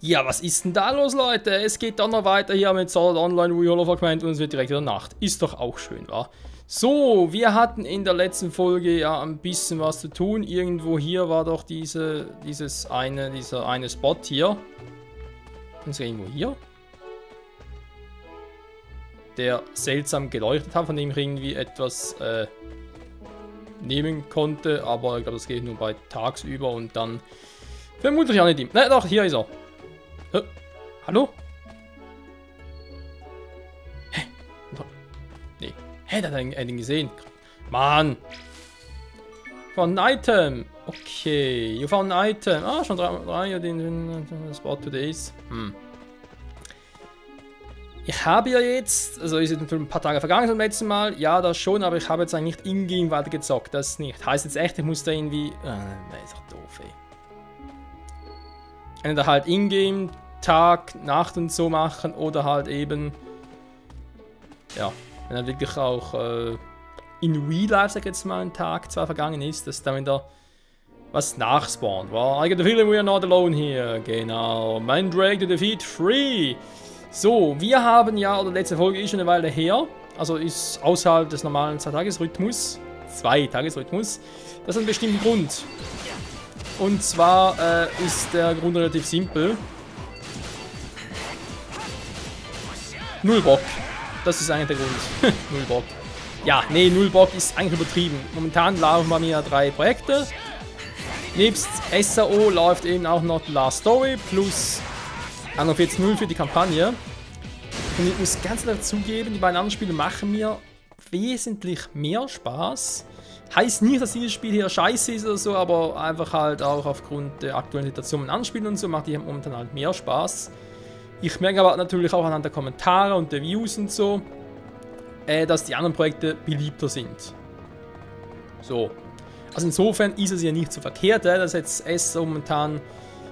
Ja, was ist denn da los, Leute? Es geht dann noch weiter hier mit Sword Art Online Real Fragment und es wird direkt wieder Nacht. Ist doch auch schön, wa? So, wir hatten in der letzten Folge ja ein bisschen was zu tun. Irgendwo hier war doch dieser eine Spot hier. Ist er irgendwo hier? Der seltsam geleuchtet hat, von dem ich irgendwie etwas nehmen konnte. Aber ich glaube, das geht nur bei tagsüber und dann vermutlich auch nicht ihm. Ne, doch, hier ist er. Hallo? Hä? Nee. Hä, der hat ihn gesehen. Mann. Found an Item. Okay. You found an Item. Ah, schon drei den Spot Todays. Ich habe ja jetzt, also ist jetzt ein paar Tage vergangen zum letzten Mal. Ja, das schon, aber ich habe jetzt eigentlich nicht in-game weiter gezockt. Das nicht. Heißt jetzt echt, ich muss da irgendwie. Ist doch doof, ey. Entweder halt in-game, Tag, Nacht und so machen oder halt eben, ja, wenn dann wirklich auch in Real Life, sag ich jetzt mal, ein Tag zwar vergangen ist, dass dann wieder was nachspawnt. Well, I get the feeling we are not alone here. Genau, Mandrake to defeat free. So, wir haben ja, oder letzte Folge ist schon eine Weile her, also ist außerhalb des normalen 2-Tages-Rhythmus. Das hat einen bestimmten Grund. Und zwar ist der Grund relativ simpel. Null Bock. Das ist eigentlich der Grund. Null Bock. Ja, nee, null Bock ist eigentlich übertrieben. Momentan laufen bei mir 3 Projekte. Nebst SAO läuft eben auch noch The Last Story plus Anno 14.0 für die Kampagne. Und ich muss ganz klar zugeben, die beiden anderen Spiele machen mir wesentlich mehr Spaß. Heißt nicht, dass dieses Spiel hier scheiße ist oder so, aber einfach halt auch aufgrund der aktuellen Situation mit Anspielen und so macht die momentan halt mehr Spaß. Ich merke aber natürlich auch anhand der Kommentare und der Views und so, dass die anderen Projekte beliebter sind. So. Also insofern ist es ja nicht so verkehrt, dass jetzt es momentan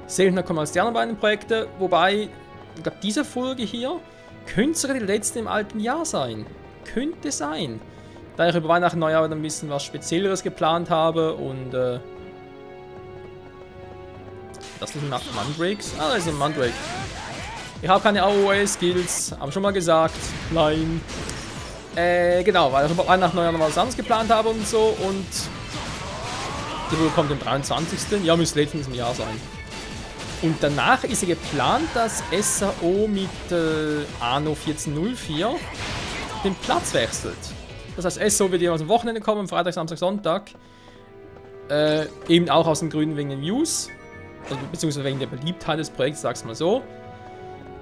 seltener kommt als die anderen beiden Projekte. Wobei, ich glaube, diese Folge hier könnte sogar die letzte im alten Jahr sein. Könnte sein. Da ich über Weihnachten und Neujahr ein bisschen was Spezielleres geplant habe und das sind Mandrakes. Ah, das sind Mandrake. Ich habe keine AOE-Skills, habe schon mal gesagt. Nein. Genau, weil ich über Weihnachten und Neujahr noch was anderes geplant habe und so und die Folge kommt am 23. Ja, müsste letztens im Jahr sein. Und danach ist ja geplant, dass SAO mit Anno 14.04 den Platz wechselt. Das heißt, SAO wird eben aus dem Wochenende kommen, Freitag, Samstag, Sonntag. Eben auch aus den Gründen wegen den Views. Also, beziehungsweise wegen der Beliebtheit des Projekts, sag's mal so.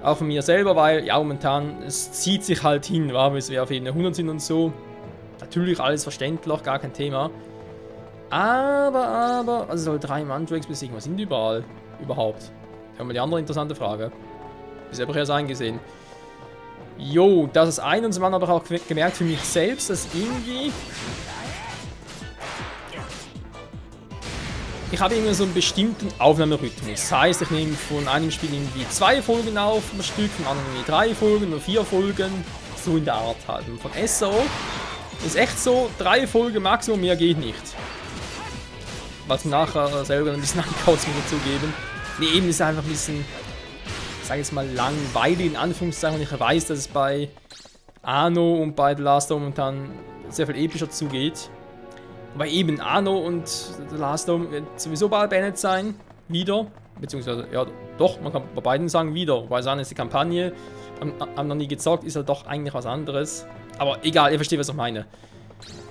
Auch von mir selber, weil, ja, momentan, es zieht sich halt hin, bis wir auf jeden 100 sind und so. Natürlich alles verständlich, auch gar kein Thema. Aber, also soll 3 Mandrakes besiegen, was sind die überall? Überhaupt? Da haben wir die andere interessante Frage. Bisher habe ich erst eingesehen. Jo, das ist ein und zum anderen habe ich auch gemerkt für mich selbst, dass irgendwie ich habe irgendwie so einen bestimmten Aufnahmerhythmus. Das heißt, ich nehme von einem Spiel irgendwie 2 Folgen auf, ein Stück, von anderen irgendwie 3 Folgen oder 4 Folgen. So in der Art halt. Und von SAO ist echt so 3 Folgen Maximum, mehr geht nicht. Was nachher selber ein bisschen ankauft, muss ich zugeben. Nee, eben ist einfach ein bisschen, ich sage jetzt mal, langweilig in Anführungszeichen. Und ich weiß, dass es bei Anno und bei The Last Story momentan sehr viel epischer zugeht. Wobei eben Anno und The Last Story wird sowieso bald beendet sein. Wieder. Beziehungsweise, ja, doch, man kann bei beiden sagen wieder. Weil Anno ist die Kampagne. Haben noch nie gezockt, ist halt doch eigentlich was anderes. Aber egal, ihr versteht, was ich meine.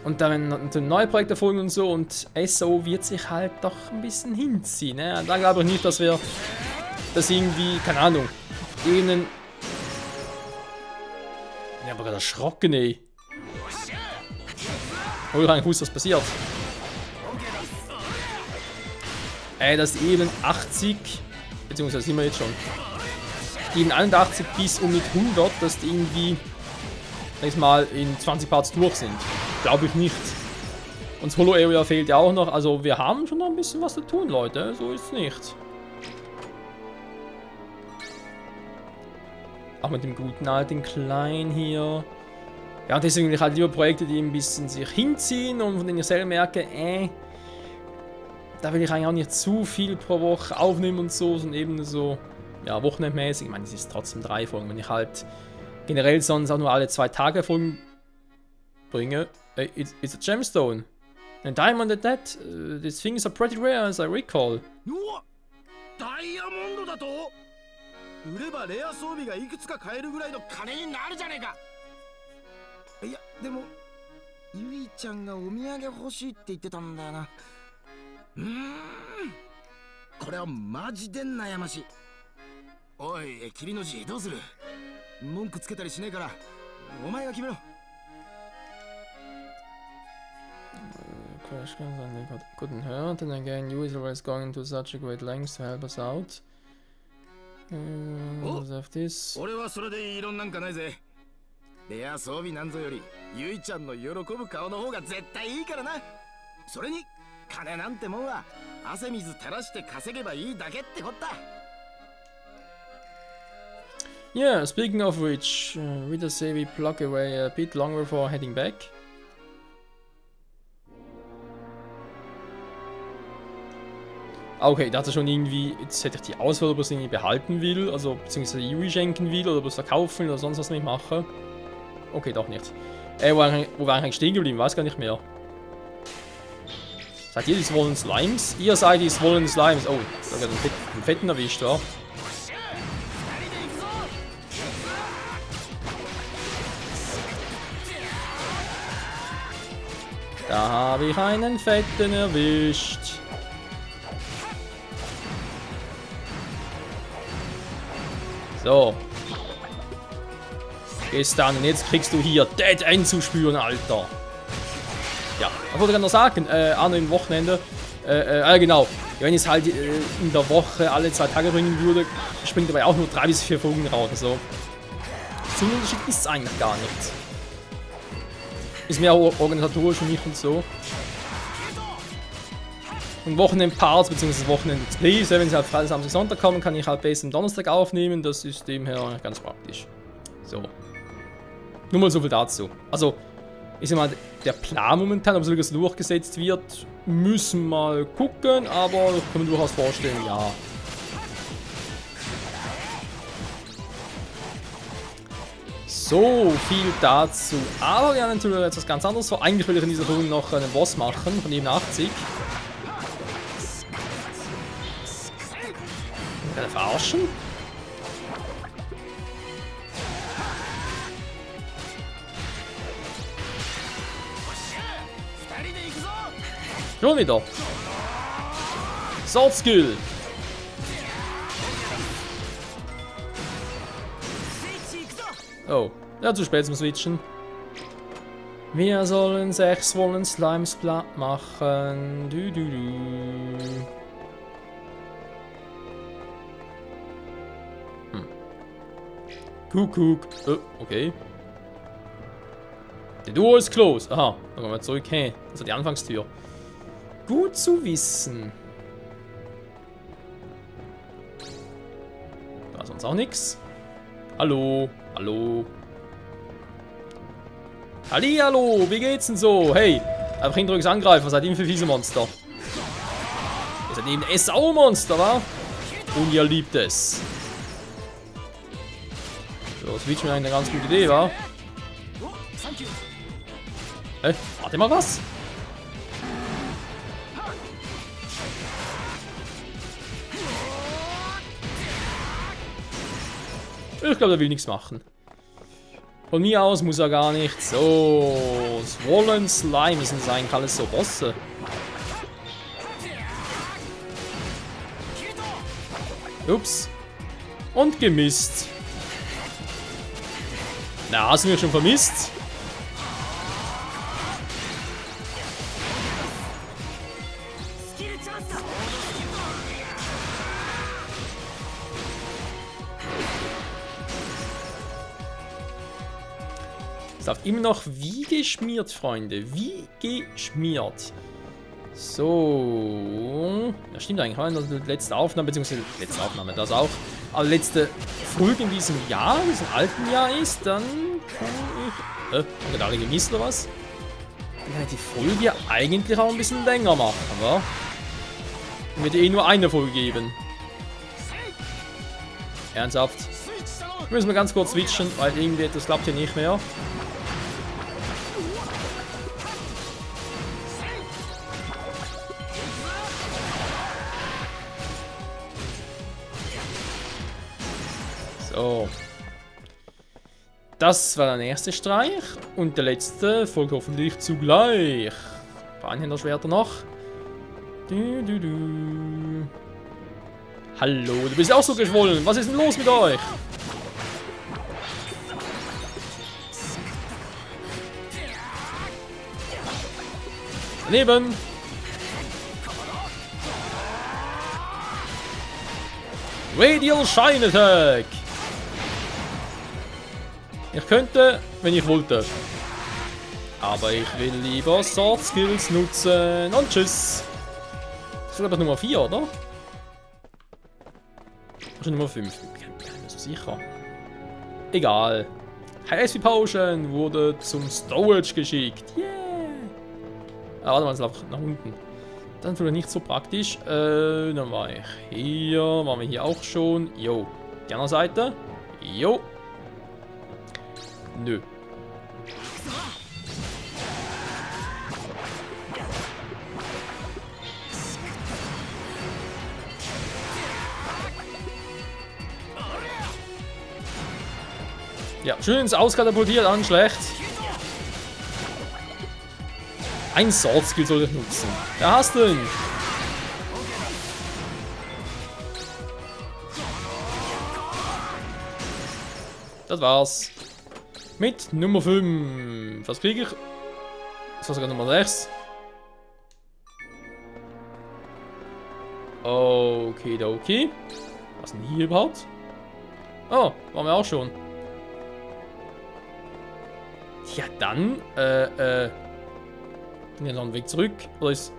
Und dann neue Projekte folgen und so. Und SO wird sich halt doch ein bisschen hinziehen. Ne? Da glaube ich nicht, dass wir das irgendwie, keine Ahnung, irgendeinen. Ja, aber gerade erschrocken, ey. Oh, ich wusste, was passiert. Das ist eben 80, beziehungsweise sind wir jetzt schon. Eben 81 bis um mit 100, dass die irgendwie, sag ich mal, in 20 Parts durch sind. Glaube ich nicht. Und das Holo Area fehlt ja auch noch, also wir haben schon noch ein bisschen was zu tun, Leute. So ist es nicht. Auch mit dem guten alten Klein hier. Ja, deswegen will ich halt lieber Projekte, die ein bisschen sich hinziehen und von denen ich selber merke, da will ich eigentlich auch nicht zu viel pro Woche aufnehmen und so, sondern eben so ja, wochenendmäßig. Ich meine, es ist trotzdem 3 Folgen. Wenn ich halt generell sonst auch nur alle 2 Tage Folgen bringe. It's a gemstone. And diamond at that. These things are pretty rare as I recall. ダイヤモンドだと売ればレア装備がいくつか買えるぐらいの金になるじゃねえか。いやでもゆいちゃんがお土産欲しいって言ってたんだよな。これはマジで悩ましい。おい霧の字どうする？文句つけたりしねえからお前が決めろ。Questions and they couldn't hurt, and again, you is always going to such a great lengths to help us out. Have this. 俺はそれで異論なんかないぜ。レア装備なんぞよりゆいちゃんの喜ぶ顔の方が絶対いいからな。それに金なんてもんは汗水垂らして稼げばいいだけってこった。Yeah, speaking of which, Rita say we plug away a bit longer before heading back. Okay, da hat er schon irgendwie, jetzt hätte ich die Auswahl, ob er es irgendwie behalten will, also beziehungsweise Yui schenken will oder ob er es verkaufen will oder sonst was nicht machen. Okay, doch nicht. Wo war eigentlich stehen geblieben? Weiß gar nicht mehr. Seid ihr die Swollen Slimes? Ihr seid die Swollen Slimes. Oh, da hat einen Fetten erwischt, wa? Da habe ich einen Fetten erwischt. So. Gehst dann und jetzt kriegst du hier Dead End zu spüren, Alter. Ja, was wollte ich noch sagen? Auch noch im Wochenende. Genau. Wenn ich es halt in der Woche alle 2 Tage bringen würde, springt dabei auch nur 3 bis 4 Folgen raus. Also, so ein Unterschied ist es eigentlich gar nicht. Ist mehr organisatorisch für mich und so. Und Wochenend-Parts bzw. Wochenend-Displays, wenn sie halt Freitag, Samstag, Sonntag kommen, kann ich halt besser am Donnerstag aufnehmen. Das ist dem her ganz praktisch. So. Nur mal so viel dazu. Also, ist ja mal der Plan momentan, ob es wirklich durchgesetzt wird, müssen mal gucken, aber das kann man durchaus vorstellen, ja. So, viel dazu. Aber wir haben natürlich etwas ganz anderes vor. Eigentlich will ich in dieser Folge noch einen Boss machen, von 87. Kann er verarschen? Schon wieder. Sword Skill. Oh, ja, zu spät zum Switchen. Wir sollen 6 Swollen Slimes platt machen. Kuckuck. Oh, okay. The door is closed. Aha, dann gehen wir zurück. Hey, das ist die Anfangstür. Gut zu wissen. Da ist sonst auch nichts. Hallo, hallo. Hallihallo, wie geht's denn so? Hey, einfach hinterrücks angreifen. Was seid ihr für fiese Monster? Ihr seid eben SAO-Monster, wa? Und ihr liebt es. So, Switch mir eine ganz gute Idee, wa? Warte mal, was? Ich glaube, er will nichts machen. Von mir aus muss er gar nichts. So, Swollen Slime sind eigentlich alles so Bosse. Ups. Und gemisst. Na, hast du mich schon vermisst? Es läuft immer noch wie geschmiert, Freunde. Wie geschmiert. So. Ja, stimmt eigentlich. Das ist die letzte Aufnahme, beziehungsweise letzte Aufnahme, das auch. Aber letzte Folge in diesem Jahr, in diesem alten Jahr ist, dann kann ich. Haben wir da alle gemisst oder was? Dann kann ich die Folge eigentlich auch ein bisschen länger machen, wa? Dann wird eh nur eine Folge geben. Ernsthaft. Müssen wir ganz kurz switchen, weil irgendwie das klappt hier nicht mehr. So. Das war der erste Streich. Und der letzte folgt hoffentlich zugleich. Ein paar Einhänderschwerter noch. Hallo, du bist auch so geschwollen. Was ist denn los mit euch? Daneben. Radial Shine Attack. Ich könnte, wenn ich wollte. Aber ich will lieber Sword Skills nutzen. Und tschüss. Das ist glaube ich Nummer 4, oder? Oder Nummer 5. Ich bin mir nicht so sicher. Egal. High SP Potion wurde zum Storage geschickt. Yeah. Ah, warte mal, es läuft nach unten. Dann vielleicht nicht so praktisch. Dann war ich hier. Waren wir hier auch schon. Jo. Die andere Seite. Jo. Nö. Ja, schön ins Auskatapultiert, an schlecht. Ein Sword Skill soll ich nutzen. Wer hast du denn? Das war's. Mit Nummer 5. Was kriege ich? Das war sogar Nummer 6. Okay. Was ist denn hier überhaupt? Oh, waren wir auch schon. Ja, dann, bin ja noch einen Weg zurück. Oder ist.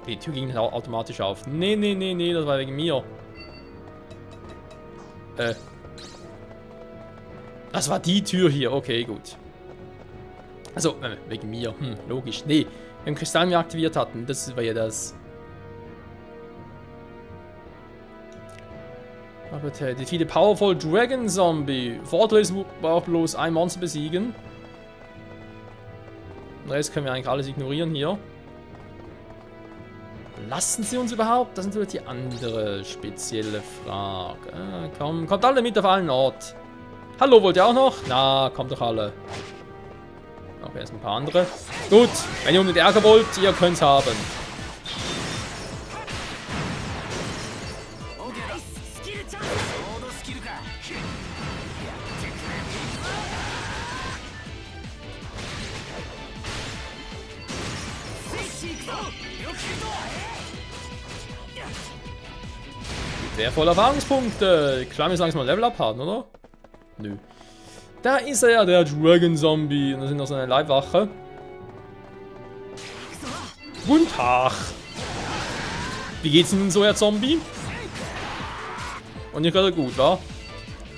Die Tür ging automatisch auf. Nee, das war wegen mir. Das war die Tür hier. Okay, gut. Also, wegen mir. Logisch. Nee, wenn wir Kristall mehr aktiviert hatten. Das war ja das. Aber defeat powerful Dragon Zombie. Vorteil ist, wir brauchen bloß ein Monster besiegen. Den Rest können wir eigentlich alles ignorieren hier. Lassen sie uns überhaupt? Das ist natürlich die andere spezielle Frage. Kommt alle mit auf einen Ort. Hallo, wollt ihr auch noch? Na, kommt doch alle. Okay, erst ein paar andere. Gut, wenn ihr unbedingt Ärger wollt, ihr könnt's haben. Wertvolle Erfahrungspunkte. Klar, wir langsam mal Level Up haben, oder? Nö. Da ist er ja, der Dragon Zombie. Und da sind noch seine Leibwache. Guten Tag. Wie geht's Ihnen so, Herr Zombie? Und nicht gerade gut, wa?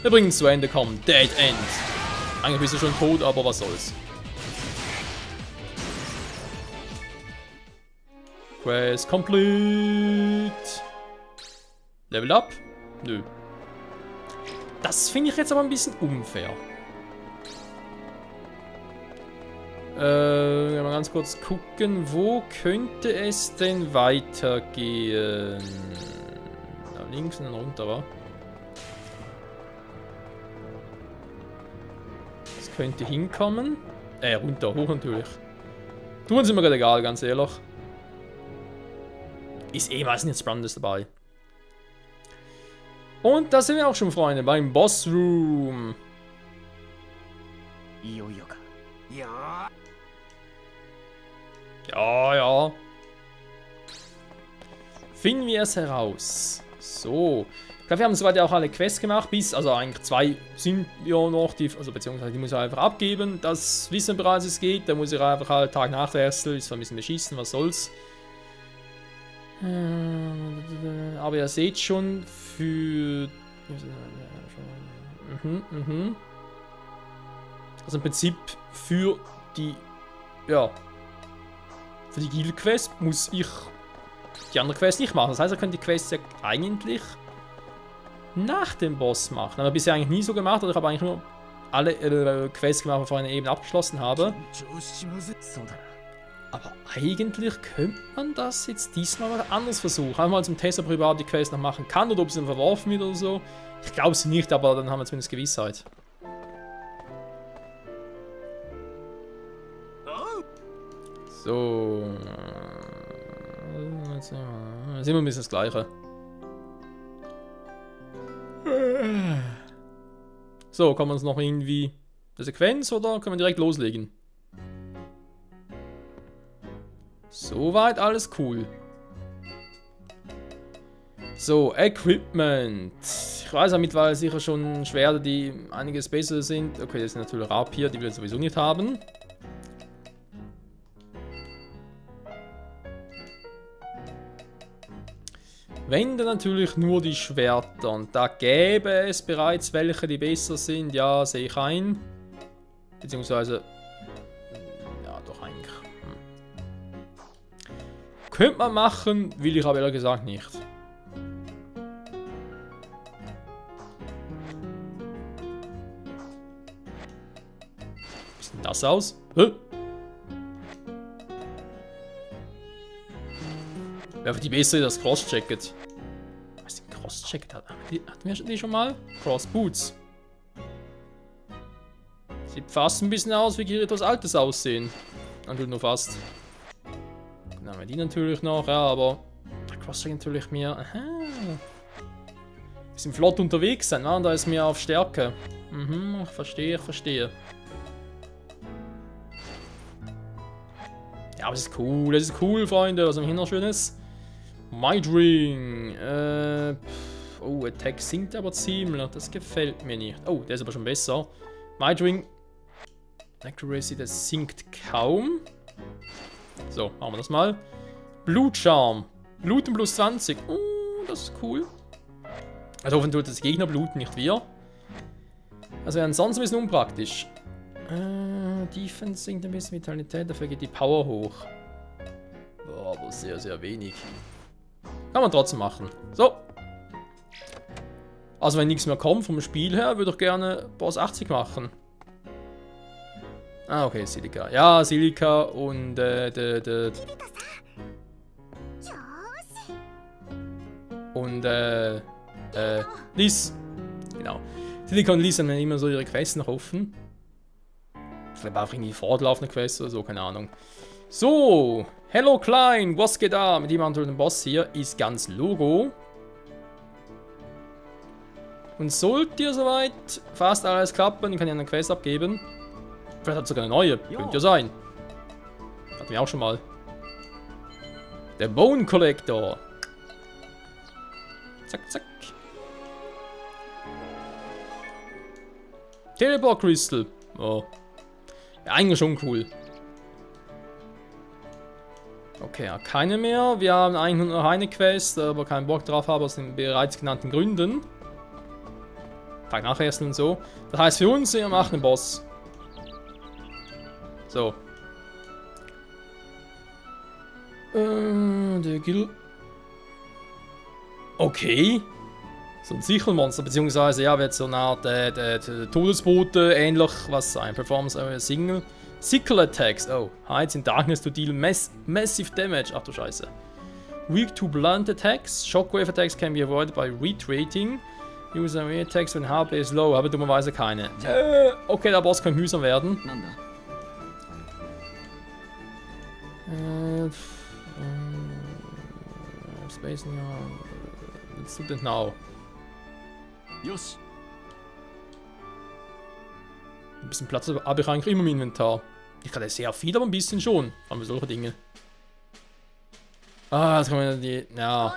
Wir bringen es zu Ende, komm. Dead End. Eigentlich bist du schon tot, aber was soll's. Quest complete. Level up? Nö. Das finde ich jetzt aber ein bisschen unfair. Mal ganz kurz gucken, wo könnte es denn weitergehen? Da links und dann runter, wa? Das könnte hinkommen. Runter, hoch natürlich. Tun sind mir gerade egal, ganz ehrlich. Ist eh meistens nichts Spannendes dabei. Und da sind wir auch schon, Freunde, beim Boss Room. Ja. Finden wir es heraus. So. Ich glaube, wir haben soweit ja auch alle Quests gemacht. Also eigentlich 2 sind ja noch. Beziehungsweise die muss ich einfach abgeben. Das wissen wir bereits, es geht. Da muss ich einfach halt Tag nachwechseln. Ist zwar ein bisschen beschissen, was soll's. Aber ihr seht schon, für... Also im Prinzip für die... Ja... Für die Guild-Quest muss ich die andere Quest nicht machen. Das heißt, ihr könnt die Quest ja eigentlich nach dem Boss machen. Aber bisher eigentlich nie so gemacht. Oder ich habe eigentlich nur alle Quests gemacht, die ich vorhin eben abgeschlossen habe. Aber eigentlich könnte man das jetzt diesmal mal anders versuchen. Einfach mal zum Test, ob ich überhaupt die Quest noch machen kann oder ob sie dann verworfen wird oder so. Ich glaube es nicht, aber dann haben wir zumindest Gewissheit. So. Jetzt sind wir ein bisschen das Gleiche. So, kann man uns noch irgendwie eine Sequenz oder können wir direkt loslegen? Soweit alles cool. So, Equipment. Ich weiß ja mittlerweile sicher schon Schwerter, die einiges besser sind. Okay, das sind natürlich Rapier, die wir sowieso nicht haben. Wenn dann natürlich nur die Schwerter. Und da gäbe es bereits welche, die besser sind. Ja, sehe ich ein. Beziehungsweise... Ja, doch eigentlich. Könnte man machen, will ich aber ehrlich gesagt nicht. Wie sieht denn das aus? Hä? Wer für die bessere das Cross-Jacket? Was ist denn Cross-Jacket? Hatten wir die schon mal? Cross-Boots. Sieht fast ein bisschen aus wie Kiritos altes Aussehen. Natürlich nur fast. Dann haben wir die natürlich noch, ja, aber der Cross-Jacket natürlich mehr. Aha. Bisschen flott unterwegs sein, ne? Und da ist mehr auf Stärke. Mhm, ich verstehe. Ja, aber das ist cool, Freunde. Was haben wir hier noch Schönes? Mindring. Oh, Attack sinkt aber ziemlich. Das gefällt mir nicht. Oh, der ist aber schon besser. Mindring. Accuracy, das sinkt kaum. So, machen wir das mal. Blutcharm. Bluten plus 20. Das ist cool. Also hoffentlich tut das Gegner bluten, nicht wir. Also ansonsten ein bisschen unpraktisch. Defense sinkt ein bisschen, Vitalität, dafür geht die Power hoch. Boah, aber sehr, sehr wenig. Kann man trotzdem machen. So. Also wenn nichts mehr kommt vom Spiel her, würde ich gerne Boss 80 machen. Ah, okay, Silica. Ja, Silica und Liz. Genau. Silica und Liz haben dann immer so ihre Quests noch offen. Vielleicht auch irgendwie fortlaufende Quests oder so, keine Ahnung. So, Hello Klein, was geht da? Mit jemandem den Boss hier ist ganz Logo. Und sollte ihr soweit fast alles klappen, ich kann ja eine Quest abgeben. Vielleicht hat es sogar eine neue, könnte ja sein. Hatten wir auch schon mal. Der Bone Collector. Zack, zack. Teleport Crystal. Oh. Ja, eigentlich schon cool. Okay, ja, keine mehr. Wir haben eigentlich nur noch eine Quest, aber keinen Bock drauf haben, aus den bereits genannten Gründen. Tag nachessen und so. Das heißt für uns, wir machen den Boss. So. Der Gil. Okay. So ein Sichelmonster, beziehungsweise ja, wird so eine Art Todesbote ähnlich, was ein Performance Single. Sickle Attacks. Oh, hides in darkness to deal massive damage. Ach du Scheiße. Weak to blunt attacks. Shockwave attacks can be avoided by retreating. Use AoE attacks when HP is low. Habe dummerweise keine. Okay, der Boss kann mühsam werden. Space, ja. Let's do that now. Ein bisschen Platz habe ich eigentlich immer im Inventar. Ich kann sehr viel, aber ein bisschen schon. Haben wir solche Dinge. Ah, jetzt kommen wir die. Ja.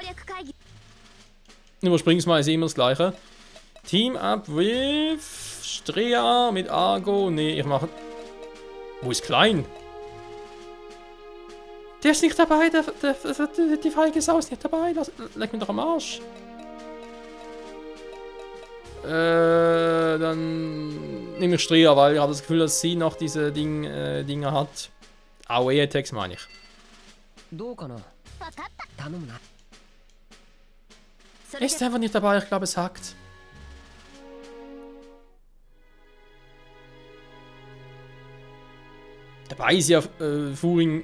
Überspringen es mal, ist immer das gleiche. Team up with Strea mit Argo. Nee, ich mache. Wo ist Klein? Der ist nicht dabei, die feige Sau ist nicht dabei. Leck mich doch am Arsch. Dann nehme ich Strea, weil ich habe das Gefühl, dass sie noch diese Dinge hat. AoE-Attacks meine ich. Er ist einfach nicht dabei, ich glaube es hackt. Dabei ist ja Furin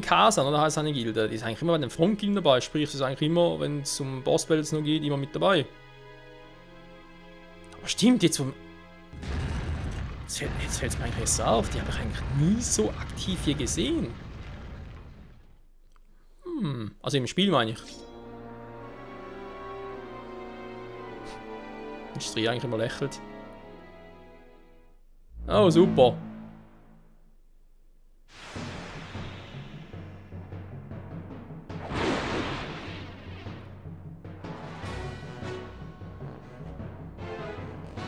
Kasan, oder heißt seine Gilde? Die ist eigentlich immer bei den Frontgilden dabei, sprich, sie ist eigentlich immer, wenn es um Boss-Battles noch geht, immer mit dabei. Aber stimmt, jetzt fällt es mir eigentlich erst auf, die habe ich eigentlich nie so aktiv hier gesehen. Also im Spiel meine ich. Und Stria eigentlich immer lächelt. Oh, super.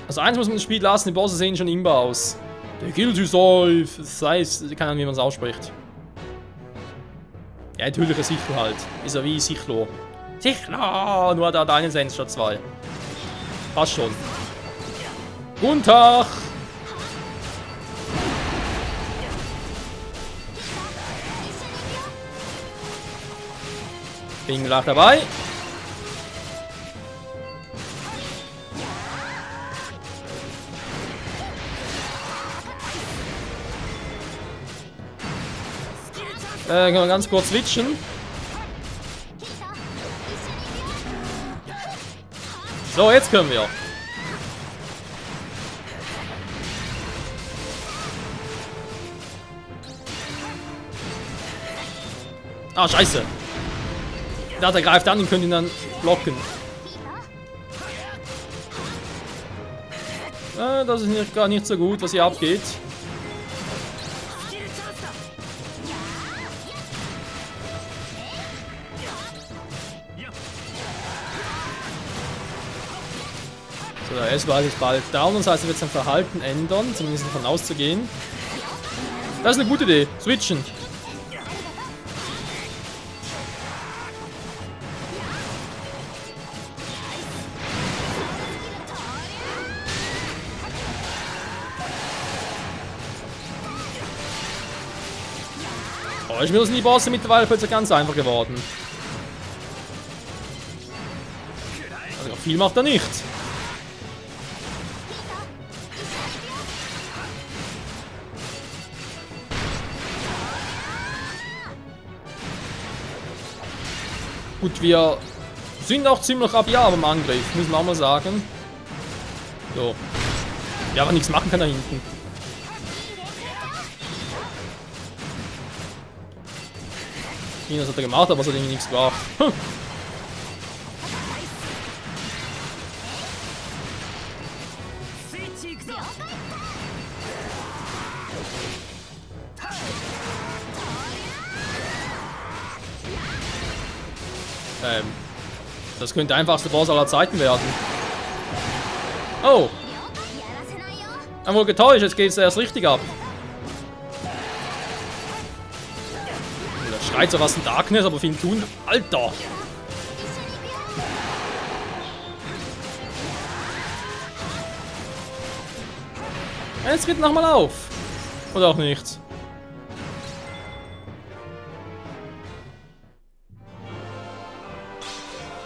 Also eins muss man das Spiel lassen, die Bosse sehen schon imbar aus. Der Gildusolf, das heißt, keine Ahnung, wie man es ausspricht. Ja, natürlich ein Sichlo halt. Ist ja wie Sichlo. Sichlo! Nur da hat einen Sens statt 2. Passt schon. Guten Tag! Bin gleich dabei. Können wir ganz kurz switchen. So, jetzt können wir. Ah, scheiße. Da, der greift an und könnt ihn dann blocken. Das ist gar nicht so gut, was hier abgeht. So, der S-Ball ist bald down, das heißt, er wird sein Verhalten ändern, zumindest davon auszugehen. Das ist eine gute Idee. Switchen. Oh, ich mir sind die Bosse mittlerweile plötzlich ganz einfach geworden. Also viel macht er nicht. Gut, wir sind auch ziemlich rabiat am Angriff, muss man auch mal sagen. So. Ja, aber nichts machen kann da hinten. Das hat er gemacht, aber es hat irgendwie nichts gebracht. Das könnte der einfachste Boss aller Zeiten werden. Oh! Er wurde getäuscht, jetzt geht es erst richtig ab. Der schreit so was in Darkness, aber viel tun. Alter! Jetzt geht nochmal auf. Oder auch nicht.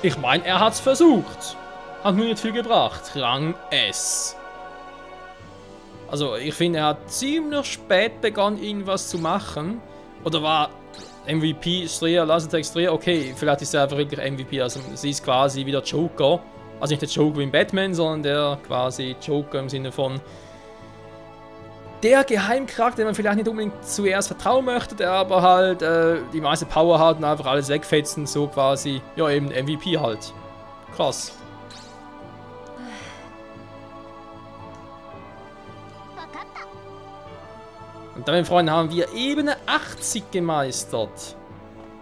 Ich meine, er hat's versucht. Hat nur nicht viel gebracht. Rang S. Also, ich finde, er hat ziemlich spät begonnen, irgendwas zu machen. Oder war MVP Stria, Lasertag Stria? Okay, vielleicht ist er einfach wirklich MVP. Also, sie ist quasi wie der Joker. Also nicht der Joker wie in Batman, sondern der quasi Joker im Sinne von der Geheimcharakter, den man vielleicht nicht unbedingt zuerst vertrauen möchte, der aber halt die meiste Power hat und einfach alles wegfetzen, so quasi, ja eben MVP halt. Krass. Und damit, Freunde, haben wir Ebene 80 gemeistert.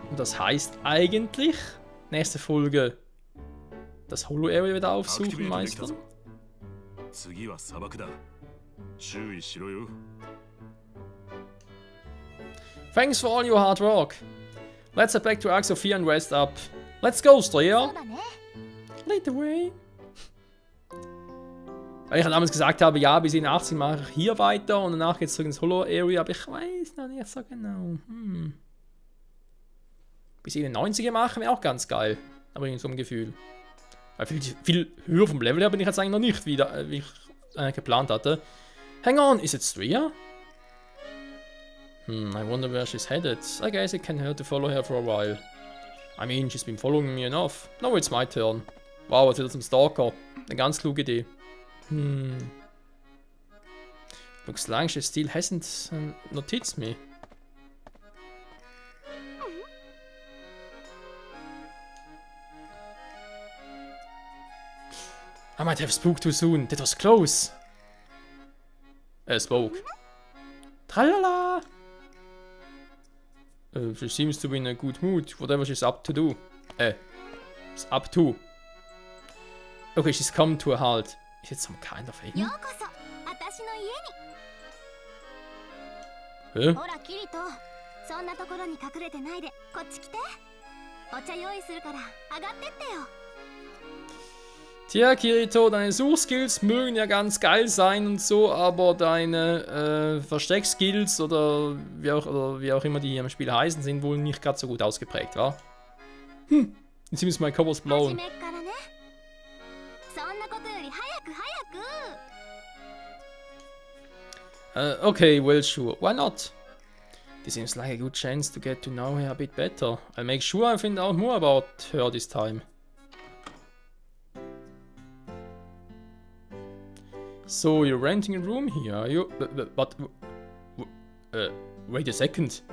Und das heißt eigentlich, nächste Folge, das Holo-Area wieder aufsuchen, meistern. Thanks for all your hard work. Let's head back to Ark Sophia and rest up. Let's go, Stria. Lead the way. Weil ich damals gesagt habe, ja, bis in 18 mache ich hier weiter und danach geht es zurück ins Holo-Area, aber ich weiß noch nicht so genau. Bis in den 90er machen wäre auch ganz geil. Aber irgendwie so ein Gefühl. Weil viel höher vom Level her bin ich jetzt eigentlich noch nicht, wie ich geplant hatte. Hang on, ist jetzt Stria? I wonder where she's headed. I guess it can hurt to follow her for a while. I mean, she's been following me enough. Now it's my turn. Wow, jetzt wieder zum Stalker. Eine ganz kluge Idee. Looks like she still hasn't noticed me. I might have spoke too soon. That was close. Spoke. Tralala! She seems to be in a good mood, whatever she's up to do. She's up to. Okay, she's come to a halt. Is it some kind of aim? Huh? Tja, Kirito, deine Suchskills mögen ja ganz geil sein und so, aber deine Versteckskills oder wie auch immer die hier im Spiel heißen, sind wohl nicht gerade so gut ausgeprägt, wa? It seems my cover's blown. Okay, well sure, why not? This seems like a good chance to get to know her a bit better. I'll make sure I find out more about her this time. So, you're renting a room here, are you? But wait a second.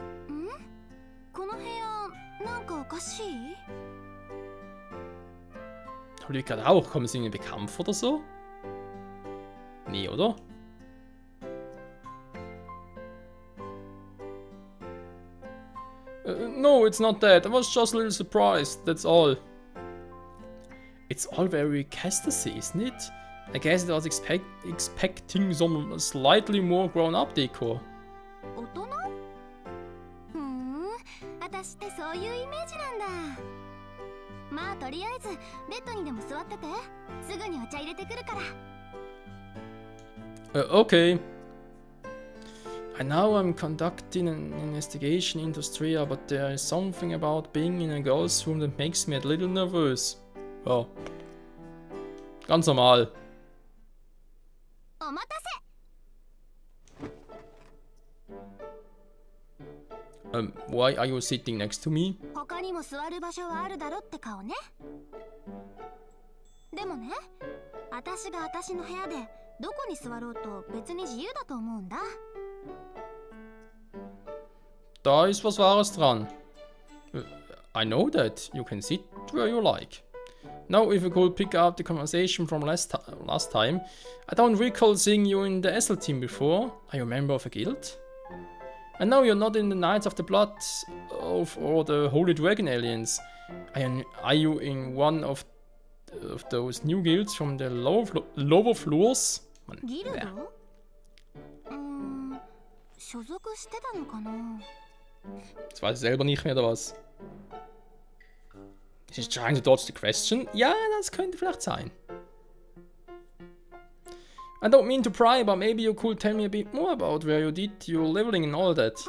Habe ich gerade auch? Kommen sie irgendwie bekannt oder so? Nee, oder? No, it's not that. I was just a little surprised, that's all. It's all very Castasy, isn't it? I guess I was expecting some slightly more grown-up decor. Okay. I know I'm conducting an investigation into Stria, but there is something about being in a girl's room that makes me a little nervous. Ja. Ganz normal. Why are you sitting next to me? Da ist was Wahres dran. I know that. You can sit where you like. Now, if you could pick up the conversation from last time, I don't recall seeing you in the SL team before. Are you a member of a guild? I know you're not in the Knights of the Blood or the Holy Dragon Alliance. Are you in one of those new guilds from the lower floors? Das weiß ich selber nicht mehr, oder was? She's trying to dodge the question. Ja, das könnte vielleicht sein. I don't mean to pry, but maybe you could tell me a bit more about where you did your leveling and all that.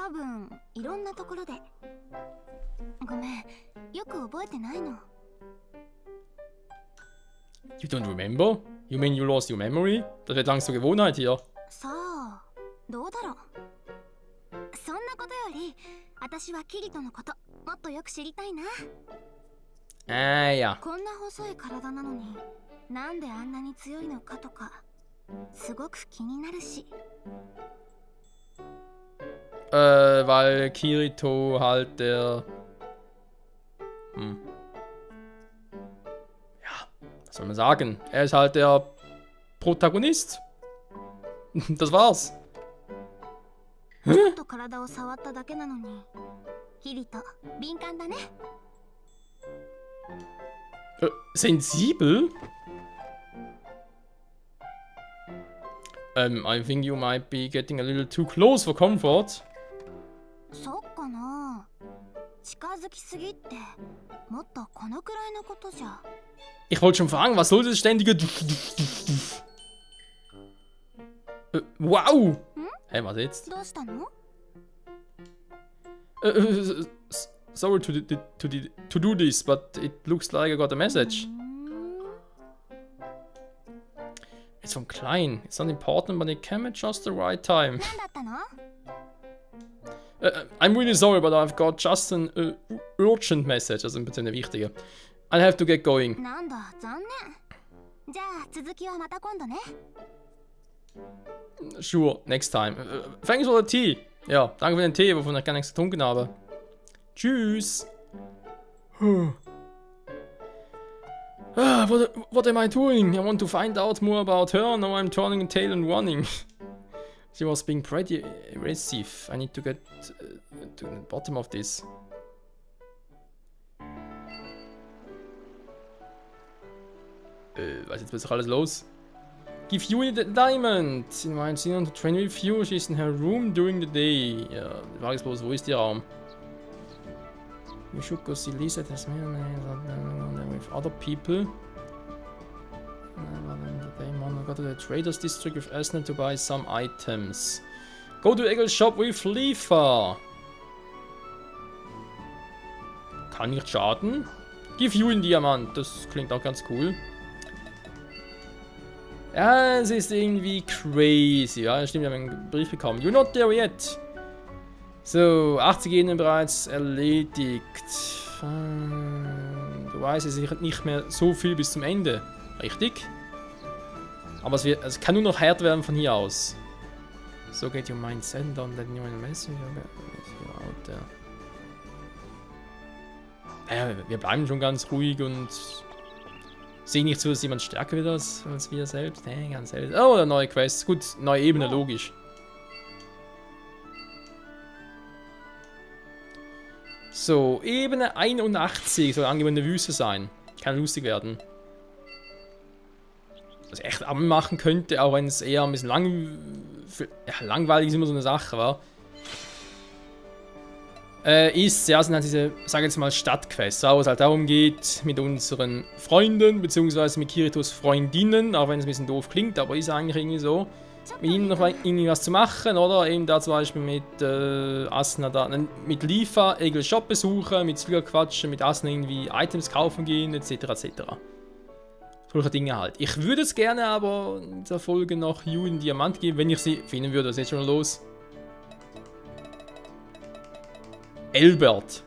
You don't remember? You mean you lost your memory? Das wird langsam zur Gewohnheit hier. Ah ja. Weil Kirito halt der... Ja, was soll man sagen? Er ist halt der Protagonist. Das war's. Sensibel? I think you might be getting a little too close for comfort. Ich wollte schon fragen, was soll das ständige... Wow! Hey, was jetzt? Sorry to do this, but it looks like I got a message. It's from Klein. It's not important, but it came at just the right time. I'm really sorry, but I've got just an urgent message. Also im Prinzip eine wichtige. I have to get going. なんだ残念じゃあ続きはまた今度ね Sure, next time. Thanks for the tea. Ja, danke für den Tee, wovon ich gar nichts getrunken habe. Tschüss. What am I doing? I want to find out more about her. Now I'm turning tail and running. She was being pretty aggressive. I need to get to the bottom of this. Was ist jetzt plötzlich alles los? Give Yui the diamond! Sie meint, sie want to train with you. She's in her room during the day. Ja, die Frage ist bloß, wo ist ihr Raum? You should go see Lisa with other people. I go to the traders district with Asna to buy some items. Go to Eggle's shop with Lisa. Kann nicht schaden. Give you einen Diamant. Das klingt auch ganz cool. Ja, es ist irgendwie crazy. Ja, stimmt, wir haben einen Brief bekommen. You're not there yet. So, 80 Ebenen bereits erledigt. Du weißt, es ist nicht mehr so viel bis zum Ende. Richtig? Aber es kann nur noch härter werden von hier aus. So get your mind set and don't let anyone mess with you out there. Naja, wir bleiben schon ganz ruhig und sehen nicht so, dass jemand stärker wird als wir selbst. Nee, ganz selbst. Oh, eine neue Quest. Gut, neue Ebene, logisch. So, Ebene 81 soll angebende Wüste sein. Kann lustig werden. Was ich echt anmachen könnte, auch wenn es eher ein bisschen langweilig ist, immer so eine Sache war. Sind halt diese, sag jetzt mal, Stadtquests, wo es halt darum geht, mit unseren Freunden, beziehungsweise mit Kiritos Freundinnen, auch wenn es ein bisschen doof klingt, aber ist eigentlich irgendwie so, mit ihnen noch irgendwie was zu machen, oder eben da zum Beispiel mit Asna da, mit Lifa, Eggle's Shop besuchen, mit Zwiger quatschen, mit Asna irgendwie Items kaufen gehen, etc. etc. Solche Dinge halt. Ich würde es gerne aber in dieser Folge noch Yui einen Diamant geben, wenn ich sie finden würde. Das ist jetzt schon los. Elbert.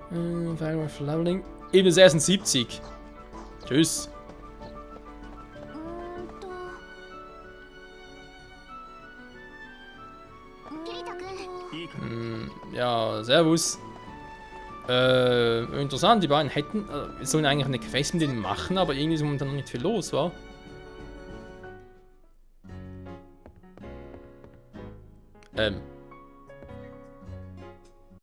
Fire of Leveling. Eben 76. Tschüss. Ja, servus. Interessant, die beiden hätten, wir sollen eigentlich eine Quest mit denen machen, aber irgendwie ist momentan noch nicht viel los, wa?